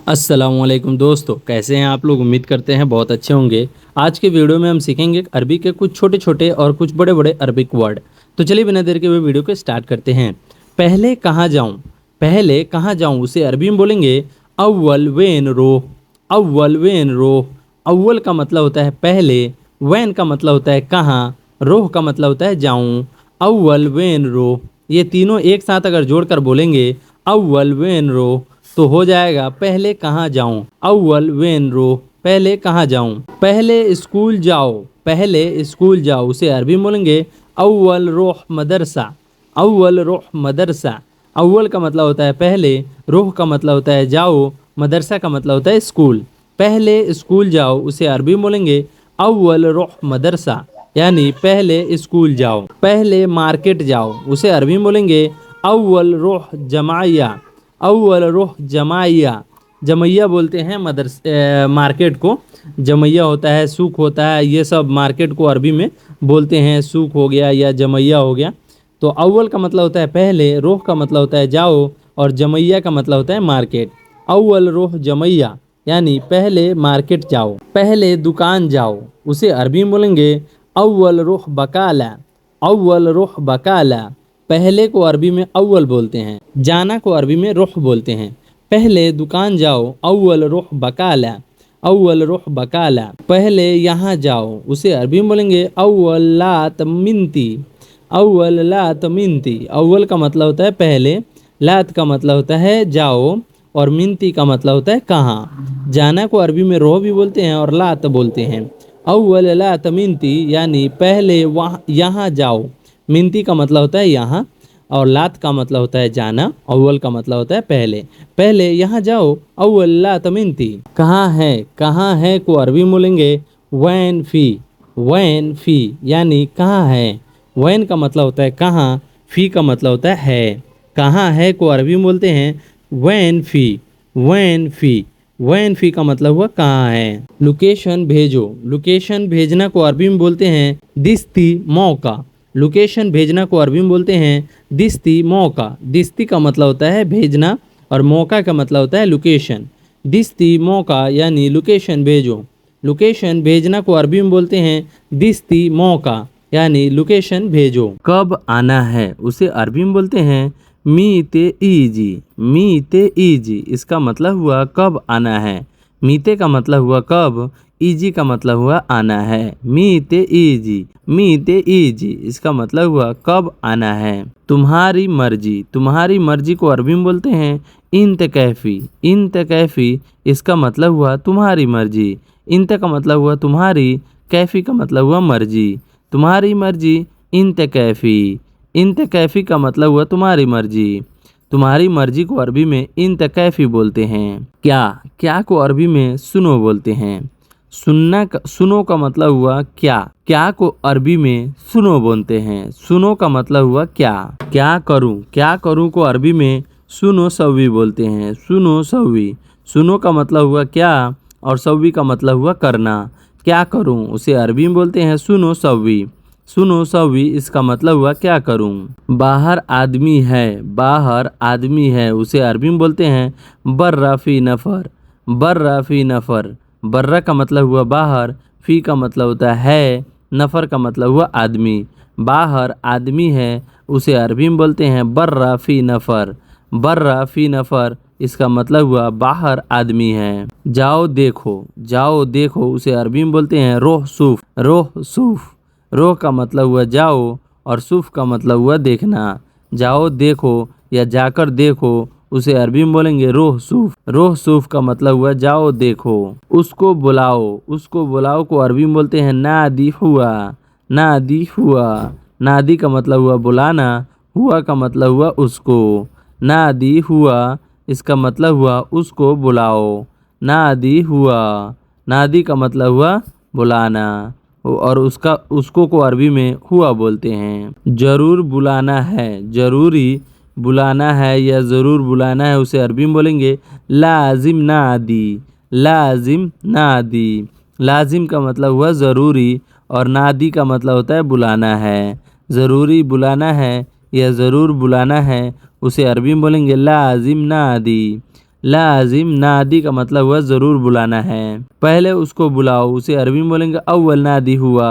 अस्सलामुअलैकुम दोस्तों, कैसे हैं आप लोग। उम्मीद करते हैं बहुत अच्छे होंगे। आज के वीडियो में हम सीखेंगे अरबी के कुछ छोटे छोटे और कुछ बड़े बड़े अरबिक वर्ड। तो चलिए बिना देर के हुए वीडियो को स्टार्ट करते हैं। पहले कहाँ जाऊँ, पहले कहाँ जाऊँ उसे अरबी में बोलेंगे अव्वल वेन रोह। अव्वल वेन रोह। अव्वल का मतलब होता है पहले, वैन का मतलब होता है कहाँ, रोह का मतलब होता है जाऊँ। अव्वल वेन रोह, ये तीनों एक साथ अगर जोड़कर बोलेंगे अव्वल वेन रोह तो हो जाएगा पहले कहाँ जाऊं। अव्वल वेन रो, पहले कहाँ जाऊं। पहले स्कूल जाओ, पहले स्कूल जाओ उसे अरबी में बोलेंगे अव्वल रोह मदरसा। अव्वल रोह मदरसा। अव्वल का मतलब होता है पहले, रोह का मतलब होता है जाओ, मदरसा का मतलब होता है स्कूल। पहले स्कूल जाओ उसे अरबी में बोलेंगे अव्वल रोह मदरसा, यानी पहले स्कूल जाओ। पहले मार्केट जाओ उसे अरबी में बोलेंगे अव्वल रोह जमाया। अव्वल रोह जमाया। जमैया बोलते हैं मार्केट को। जमैया होता है, सूक होता है, ये सब मार्केट को अरबी में बोलते हैं। सूक हो गया या जमैया हो गया। तो अव्वल का मतलब होता है पहले, रोह का मतलब होता है जाओ, और जमैया का मतलब होता है मार्केट। अव्वल रोह जमैया, यानी पहले मार्केट जाओ। पहले दुकान जाओ उसे अरबी में बोलेंगे अव्वल रोह बकाला। अव्वल रोह बकाला। पहले को अरबी में अव्वल बोलते हैं, जाना को अरबी में रुख बोलते हैं। पहले दुकान जाओ अव्वल रुख बकाला। अव्वल रुख बकाला। पहले यहाँ जाओ उसे अरबी में बोलेंगे अव्वल लात मिनती। अव्वल लात मिनती। अव्वल का मतलब होता है पहले, लात का मतलब होता है जाओ, और मिनती का मतलब होता है कहाँ। जाना को अरबी में रोह भी बोलते हैं और लात बोलते हैं। अव्वल लात मिनती, यानी पहले वहाँ यहाँ जाओ। मिनती का मतलब होता है यहाँ, और लात का मतलब होता है जाना। अव्वल का मतलब होता है पहले। पहले यहाँ जाओ अव्वल लात मिनती। कहाँ है को अरबी में बोलेंगे वैन फी। वैन फी, यानी कहाँ है। वैन का मतलब होता है कहाँ, फी का मतलब होता है। कहाँ है को अरबी में बोलते हैं वैन फी। वैन फी। वैन फी का मतलब हुआ कहाँ है। लोकेशन भेजो। लोकेशन भेजना को अरबी में बोलते हैं दिस्ती मौका। लोकेशन भेजना को अरबी में बोलते हैं दिस्ती मौका। दिस्ती का मतलब होता है भेजना, और मौका का मतलब होता है लोकेशन। दिस्ती मौका, यानी लोकेशन भेजो। लोकेशन भेजना को अरबी में बोलते हैं दिस्ती मौका, यानी लोकेशन भेजो। कब आना है उसे अरबी में बोलते हैं मीते ईजी। मीते ईजी, इसका मतलब हुआ कब आना है। मीते का मतलब हुआ कब, ईजी का मतलब हुआ आना है। मीते ईजी। मीते ईजी, इसका मतलब हुआ कब आना है। तुम्हारी मर्जी। तुम्हारी मर्जी को अरबी में बोलते हैं इंत कैफी। इंत कैफी, इसका मतलब हुआ तुम्हारी मर्जी। इंत का मतलब हुआ तुम्हारी, कैफी का मतलब हुआ मर्जी। तुम्हारी मर्जी इंत कैफी। इंत कैफी का मतलब हुआ तुम्हारी मर्जी। तुम्हारी मर्जी को अरबी में इंत कैफी बोलते हैं। क्या, क्या को अरबी में सुनो बोलते हैं। सुनो का मतलब हुआ क्या। क्या को अरबी में सुनो बोलते हैं। सुनो का मतलब हुआ क्या। क्या करूं को अरबी में सुनो सव्वी बोलते हैं। सुनो सव्वी। सुनो का मतलब हुआ क्या, और सव्वी का मतलब हुआ करना। क्या करूं उसे अरबी में बोलते हैं सुनो सव्वी। सुनो सव्वी, इसका मतलब हुआ क्या करूं। बाहर आदमी है। बाहर आदमी है उसे अरबी में बोलते हैं बर्रा फी नफर। बर्रा फी नफर। बर्रा का मतलब हुआ बाहर, फी का मतलब होता है, नफर का मतलब हुआ आदमी। बाहर आदमी है उसे अरबी में बोलते हैं बर्रा फी नफर। बर्रा फी नफर, इसका मतलब हुआ बाहर आदमी है। जाओ देखो। जाओ देखो उसे अरबी में बोलते हैं रोह सूफ। रोह सूफ। रोह का मतलब हुआ जाओ, और सूफ का मतलब हुआ देखना। जाओ देखो या जाकर देखो उसे अरबी में बोलेंगे रोह सूफ। रोह सूफ का मतलब हुआ जाओ देखो। उसको बुलाओ। उसको बुलाओ को अरबी में बोलते हैं नादी हुआ। नादी हुआ। नादी का मतलब हुआ बुलाना, हुआ का मतलब हुआ उसको। नादी हुआ, इसका मतलब हुआ उसको बुलाओ। नादी हुआ। नादी का मतलब हुआ बुलाना, और उसको को अरबी में हुआ बोलते हैं। जरूर बुलाना है। जरूरी बुलाना है या ज़रूर बुलाना है उसे अरबी में बोलेंगे लाजिम नादी। लाजिम नादी। लाजिम का मतलब हुआ ज़रूरी, और नादी का मतलब होता है बुलाना है। ज़रूरी बुलाना है या ज़रूर बुलाना है उसे अरबी में बोलेंगे लाजिम नादी। लाजिम नादी का मतलब हुआ ज़रूर बुलाना है। पहले उसको बुलाओ, उसे अरबी में बोलेंगे अव्वल नादी हुआ।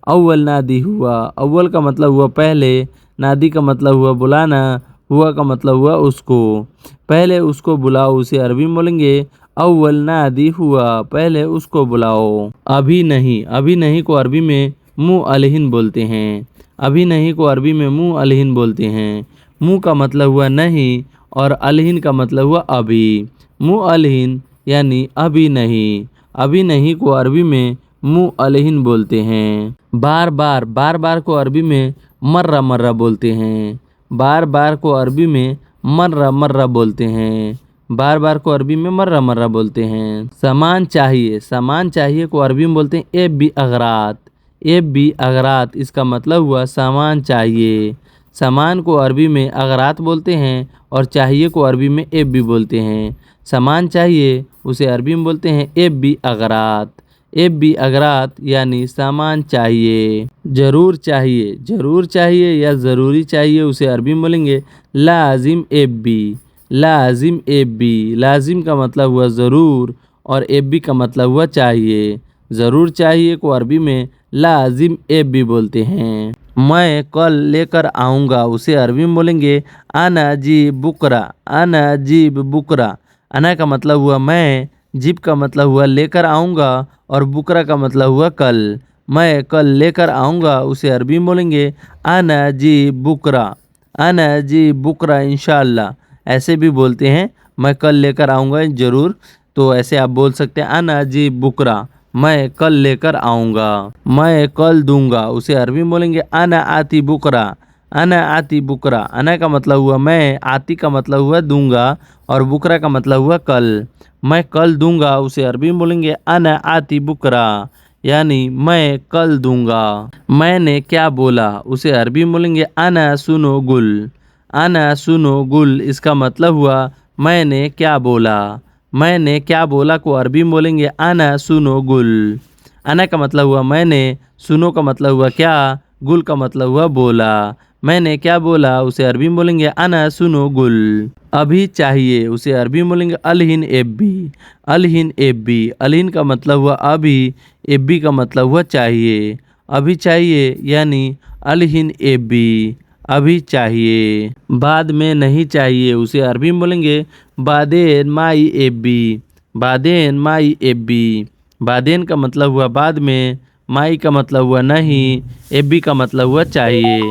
अव्वल नादी हुआ, अव्वल का मतलब हुआ पहले, नादी का मतलब हुआ बुलाना, हुआ का मतलब हुआ उसको। पहले उसको बुलाओ, उसे अरबी में बोलेंगे अव्वल नादी हुआ, पहले उसको बुलाओ। अभी नहीं, अभी नहीं को अरबी में मुँह अलहिन बोलते हैं। अभी नहीं को अरबी में मुँह अलहिन बोलते हैं। मुँह का मतलब हुआ नहीं और अलहिन का मतलब हुआ अभी। मुँह अलहिन यानी अभी नहीं। अभी नहीं को अरबी में मुँह अलहिन बोलते हैं। बार बार, बार बार को अरबी में मर्रा मर्रा बोलते हैं। बार बार को अरबी में मर्रा मर्रा बोलते हैं। बार बार को अरबी में मर्रा मर्रा बोलते हैं। सामान चाहिए, सामान चाहिए को अरबी में बोलते हैं एब बी अगरात। एब बी अगरात, इसका मतलब हुआ सामान चाहिए। सामान को अरबी में अगरात बोलते हैं और चाहिए को अरबी में एब बी बोलते हैं। सामान चाहिए उसे अरबी में बोलते हैं एब बी अगरात। एब बी अगरात यानी सामान चाहिए। ज़रूर चाहिए, ज़रूर चाहिए या ज़रूरी चाहिए उसे अरबी में बोलेंगे लाजिम एब बी। लाजिम एब बी, लाजिम का मतलब हुआ ज़रूर और एब बी का मतलब हुआ चाहिए। ज़रूर चाहिए को अरबी में लाजिम एब बी बोलते हैं। मैं कल लेकर आऊँगा उसे अरबी में बोलेंगे आना जी बुकरा। आना जीब बुकरा, आना का मतलब हुआ मैं, जीब का मतलब हुआ लेकर आऊँगा और बुकरा का मतलब हुआ कल। मैं कल लेकर आऊँगा उसे अरबी में बोलेंगे आना जी बुकरा। आना जी बुकरा इंशाअल्लाह, ऐसे भी बोलते हैं मैं कल लेकर आऊँगा ज़रूर, तो ऐसे आप बोल सकते हैं आना जी बुकरा, मैं कल लेकर आऊँगा। मैं कल दूंगा उसे अरबी में बोलेंगे आना आती बुकरा। आना आती बुकरा, आना का मतलब हुआ मैं, आती का मतलब हुआ दूंगा और बुकरा का मतलब हुआ कल। मैं कल दूंगा उसे अरबी में बोलेंगे आना आती बुकरा, यानी मैं कल दूंगा। मैंने क्या बोला उसे अरबी में बोलेंगे आना सुनो गुल। आना सुनो गुल, इसका मतलब हुआ मैंने क्या बोला। मैंने क्या बोला को अरबी में बोलेंगे आना सुनो गुल। आना का मतलब हुआ मैंने, सुनो का मतलब हुआ क्या, गुल का मतलब हुआ बोला। मैंने क्या बोला उसे अरबी में बोलेंगे आना सुनो गुल। अभी चाहिए उसे अरबी में बोलेंगे अलहिन एब्बी। अलहिन एब्बी, अलहिन का मतलब हुआ अभी, एब्बी का मतलब हुआ चाहिए। अभी चाहिए यानी अलहिन एब्बी, अभी चाहिए। बाद में नहीं चाहिए उसे अरबी में बोलेंगे बादेन माई एब्बी। बादेन माई एब्बी, बादेन का मतलब हुआ बाद में, माई का मतलब हुआ नहीं, एब्बी का मतलब हुआ चाहिए।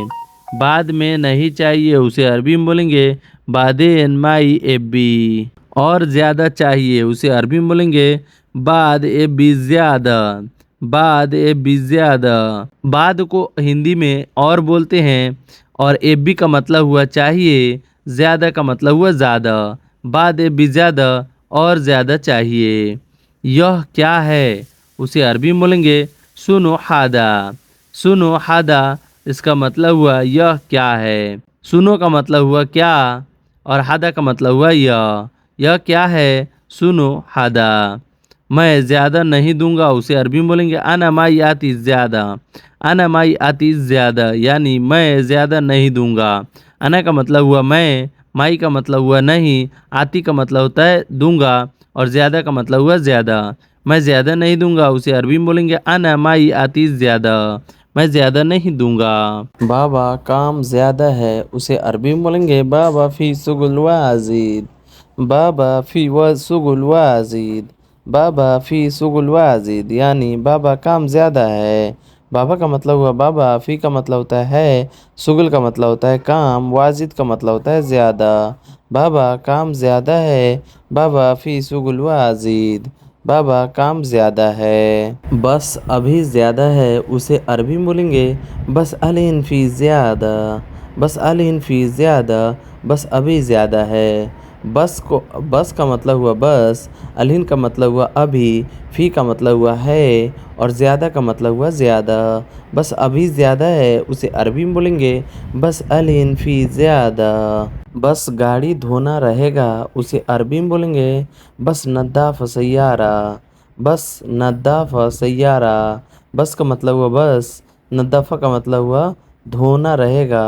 बाद में नहीं चाहिए उसे अरबी में बोलेंगे बादेन माई एब्बी। और ज़्यादा चाहिए उसे अरबी में बोलेंगे बाद एब्बी ज़्यादा। बाद एब्बी ज़्यादा, बाद को हिंदी में और बोलते हैं और एब्बी का मतलब हुआ चाहिए, ज़्यादा का मतलब हुआ ज़्यादा। बाद एब्बी ज़्यादा, और ज़्यादा चाहिए। यह क्या है उसे अरबी में बोलेंगे सुनो हादा। सुनो हादा, इसका मतलब हुआ यह क्या है। सुनो का मतलब हुआ क्या और हादा का मतलब हुआ यह। यह क्या है, सुनो हादा। मैं ज़्यादा नहीं दूंगा उसे अरबी में बोलेंगे आना माई आती ज़्यादा। आना माई आती ज़्यादा, यानी मैं ज़्यादा नहीं दूंगा। आना का मतलब हुआ मैं, माई का मतलब हुआ नहीं, आती का मतलब होता है दूंगा और ज़्यादा का मतलब हुआ ज़्यादा। मैं ज़्यादा नहीं दूंगा उसे अरबी में बोलेंगे आना माई आती ज़्यादा। मैं ज़्यादा नहीं दूंगा। बाबा काम ज़्यादा है उसे अरबी में बोलेंगे बाबा फ़ी सुगुल वाजिद। बाबा फ़ी व सुगुल वाजिद। बाबा फ़ी सुगुल वाजिद, यानी बाबा काम ज़्यादा है। बाबा का मतलब हुआ बाबा, फ़ी का मतलब होता है, सुगुल का मतलब होता है काम, वाजिद का मतलब होता है ज़्यादा। बाबा काम ज़्यादा है, बाबा फ़ी सुगुल वाजिद, बाबा काम ज़्यादा है। बस अभी ज़्यादा है उसे अरबी में बोलेंगे बस अलहिन फ़ी ज़्यादा। बस अलहिन फ़ी ज़्यादा, बस अभी ज़्यादा है। बस का मतलब हुआ बस, अलहिन का मतलब हुआ अभी, फ़ी का मतलब हुआ है और ज़्यादा का मतलब हुआ ज़्यादा। बस अभी ज़्यादा है उसे अरबी में बोलेंगे बस अलहिन फ़ी ज़्यादा। बस गाड़ी धोना रहेगा उसे अरबी में बोलेंगे बस नद्दाफ़ सैयारा। बस नद्दाफ़ सैयारा, बस का मतलब हुआ बस, नद्दाफ़ा का मतलब हुआ धोना रहेगा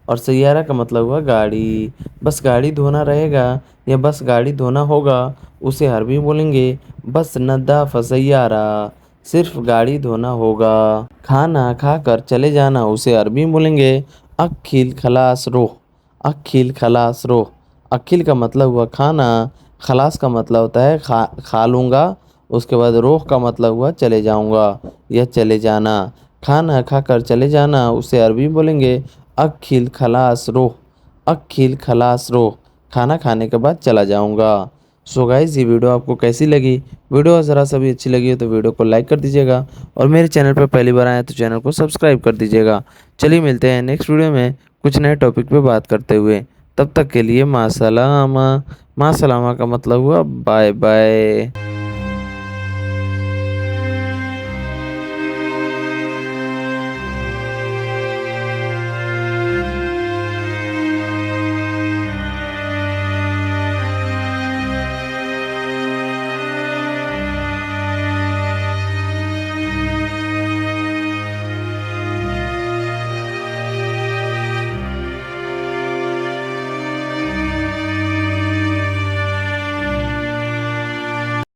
और सैयारा का मतलब हुआ गाड़ी। बस गाड़ी धोना रहेगा या बस गाड़ी धोना होगा, उसे अरबी में बोलेंगे बस नद्दाफ़ सैयारा, सिर्फ गाड़ी धोना होगा। खाना खाकर चले जाना, उसे अरबी में बोलेंगे अक्खिल खलास रोह, अक्खिल खलास रोह। अक्खिल का मतलब हुआ खाना, खलास का मतलब होता है खा लूँगा, उसके बाद रोह का मतलब हुआ चले जाऊँगा या चले जाना। खाना खाकर चले जाना, उसे अरबी में बोलेंगे अक्खिल खलास रोह, अक्खिल खलास रोह। खाना खाने के बाद चला जाऊँगा। सो गाइस, ये वीडियो आपको कैसी लगी? वीडियो ज़रा सा भी अच्छी लगी हो तो वीडियो को लाइक कर दीजिएगा और मेरे चैनल पर पहली बार आए तो चैनल को सब्सक्राइब कर दीजिएगा। चलिए मिलते हैं नेक्स्ट वीडियो में कुछ नए टॉपिक पे बात करते हुए। तब तक के लिए मासलामा। मासलामा का मतलब हुआ बाय बाय।